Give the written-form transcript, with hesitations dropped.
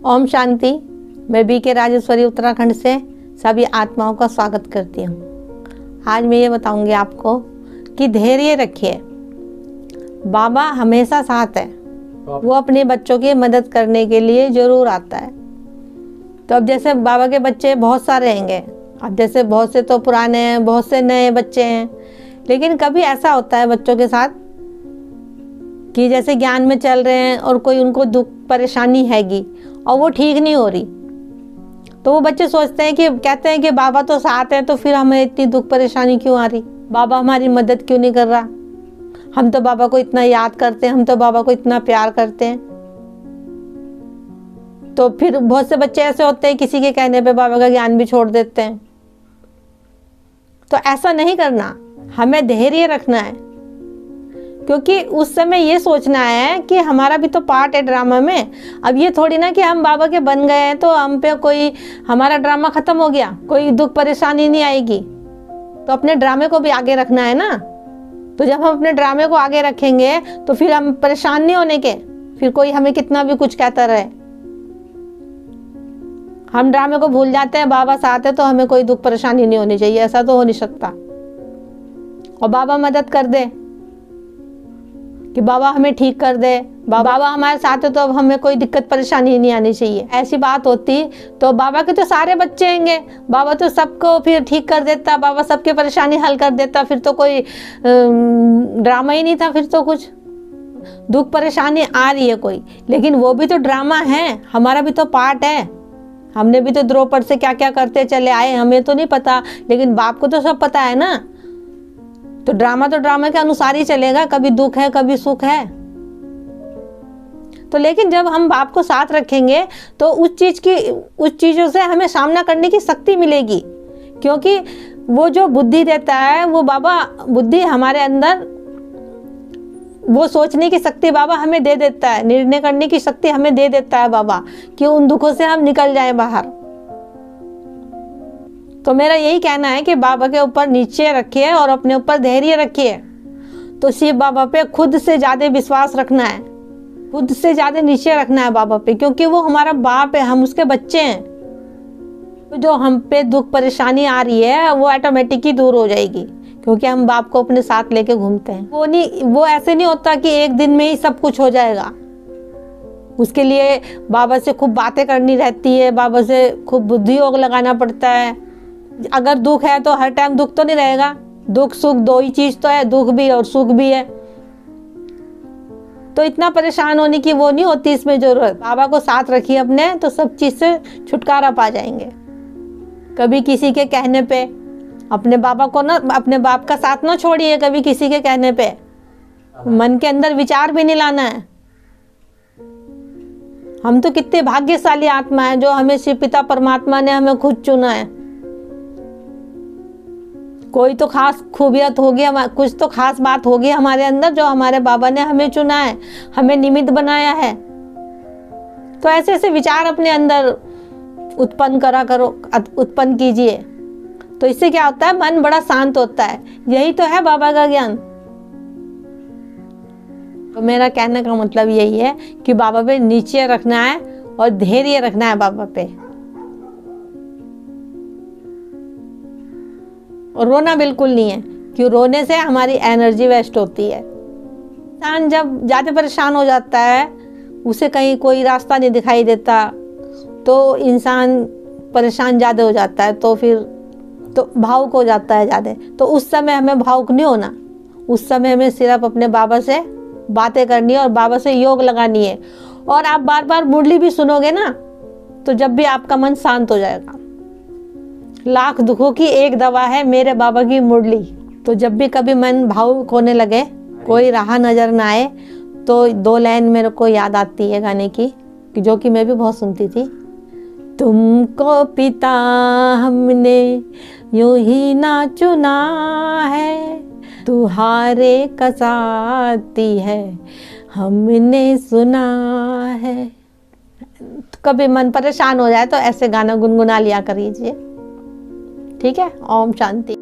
ओम शांति। मैं बी के राजेश्वरी उत्तराखंड से सभी आत्माओं का स्वागत करती हूँ। आज मैं ये बताऊंगी आपको कि धैर्य रखिए, बाबा हमेशा साथ है। वो अपने बच्चों की मदद करने के लिए ज़रूर आता है। तो अब जैसे बाबा के बच्चे बहुत सारे रहेंगे, अब जैसे बहुत से तो पुराने हैं, बहुत से नए बच्चे हैं, लेकिन कभी ऐसा होता है बच्चों के साथ कि जैसे ज्ञान में चल रहे हैं और कोई उनको दुख परेशानी हैगी और वो ठीक नहीं हो रही, तो वो बच्चे सोचते हैं कि कहते हैं कि बाबा तो साथ है, तो फिर हमें इतनी दुख परेशानी क्यों आ रही, बाबा हमारी मदद क्यों नहीं कर रहा, हम तो बाबा को इतना याद करते हैं, हम तो बाबा को इतना प्यार करते हैं। तो फिर बहुत से बच्चे ऐसे होते हैं किसी के कहने पे बाबा का ज्ञान भी छोड़ देते हैं। तो ऐसा नहीं करना, हमें धैर्य रखना है, क्योंकि उस समय ये सोचना है कि हमारा भी तो पार्ट है ड्रामा में। अब ये थोड़ी ना कि हम बाबा के बन गए हैं तो हम पे कोई हमारा ड्रामा खत्म हो गया, कोई दुख परेशानी नहीं आएगी। तो अपने ड्रामे को भी आगे रखना है ना। तो जब हम अपने ड्रामे को आगे रखेंगे तो फिर हम परेशान नहीं होने के, फिर कोई हमें कितना भी कुछ कहता रहे। हम ड्रामे को भूल जाते हैं, बाबा साथ है तो हमें कोई दुख परेशानी नहीं होनी चाहिए, ऐसा तो हो नहीं सकता। और बाबा मदद कर दे कि बाबा हमें ठीक कर दे, बाबा हमारे साथ है तो अब हमें कोई दिक्कत परेशानी नहीं आनी चाहिए। ऐसी बात होती तो बाबा के तो सारे बच्चे होंगे, बाबा तो सबको फिर ठीक कर देता, बाबा सबके परेशानी हल कर देता, फिर तो कोई ड्रामा ही नहीं था। फिर तो कुछ दुख परेशानी आ रही है कोई, लेकिन वो भी तो ड्रामा है, हमारा भी तो पार्ट है। हमने भी तो द्रौपद से क्या क्या करते चले आए, हमें तो नहीं पता, लेकिन बाप को तो सब पता है ना। तो ड्रामा के अनुसार ही चलेगा, कभी दुख है कभी सुख है। तो लेकिन जब हम बाप को साथ रखेंगे तो उस चीजों से हमें सामना करने की शक्ति मिलेगी, क्योंकि वो जो बुद्धि देता है वो बाबा बुद्धि हमारे अंदर, वो सोचने की शक्ति बाबा हमें दे देता है, निर्णय करने की शक्ति हमें दे देता है बाबा, कि उन दुखों से हम निकल जाएं बाहर। तो मेरा यही कहना है कि बाबा के ऊपर निश्चय रखिए और अपने ऊपर धैर्य रखिए। तो शिव बाबा पे खुद से ज़्यादा विश्वास रखना है, खुद से ज़्यादा निश्चय रखना है बाबा पे, क्योंकि वो हमारा बाप है, हम उसके बच्चे हैं। तो जो हम पे दुख परेशानी आ रही है वो ऑटोमेटिक ही दूर हो जाएगी, क्योंकि हम बाप को अपने साथ लेके घूमते हैं। वो ऐसे नहीं होता कि एक दिन में ही सब कुछ हो जाएगा। उसके लिए बाबा से खूब बातें करनी रहती है, बाबा से खूब बुद्धि योग लगाना पड़ता है। अगर दुख है तो हर टाइम दुख तो नहीं रहेगा, दुख सुख दो ही चीज तो है, दुख भी और सुख भी है। तो इतना परेशान होने की वो नहीं होती इसमें जरूरत। बाबा को साथ रखिए अपने, तो सब चीज से छुटकारा पा जाएंगे। कभी किसी के कहने पे अपने बाबा को ना, अपने बाप का साथ ना छोड़िए कभी किसी के कहने पे। मन के अंदर विचार भी नहीं लाना है। हम तो कितने भाग्यशाली आत्मा है जो हमें शिव पिता परमात्मा ने हमें खुद चुना है। कोई तो खास खूबियत होगी, कुछ तो खास बात होगी हमारे अंदर जो हमारे बाबा ने हमें चुना है, हमें निमित्त बनाया है। तो ऐसे ऐसे विचार अपने अंदर उत्पन्न कीजिए। तो इससे क्या होता है, मन बड़ा शांत होता है। यही तो है बाबा का ज्ञान। तो मेरा कहने का मतलब यही है कि बाबा पे निश्चय रखना है और धैर्य रखना है बाबा पे, और रोना बिल्कुल नहीं है, क्यों रोने से हमारी एनर्जी वेस्ट होती है। इंसान जब ज़्यादा परेशान हो जाता है, उसे कहीं कोई रास्ता नहीं दिखाई देता, तो इंसान परेशान ज़्यादा हो जाता है, तो फिर तो भावुक हो जाता है ज़्यादा। तो उस समय हमें भावुक नहीं होना, उस समय हमें सिर्फ अपने बाबा से बातें करनी है और बाबा से योग लगानी है। और आप बार बार मुरली भी सुनोगे ना, तो जब भी आपका मन शांत हो जाएगा। लाख दुखों की एक दवा है मेरे बाबा की मुरली। तो जब भी कभी मन भावुक होने लगे, कोई राह नजर ना आए, तो 2 लाइन मेरे को याद आती है गाने की, जो कि मैं भी बहुत सुनती थी। तुमको पिता हमने यूं ही ना चुना है, तुम्हारे कसाती है हमने सुना है। तो कभी मन परेशान हो जाए तो ऐसे गाना गुनगुना लिया करिए, ठीक है। ओम शांति।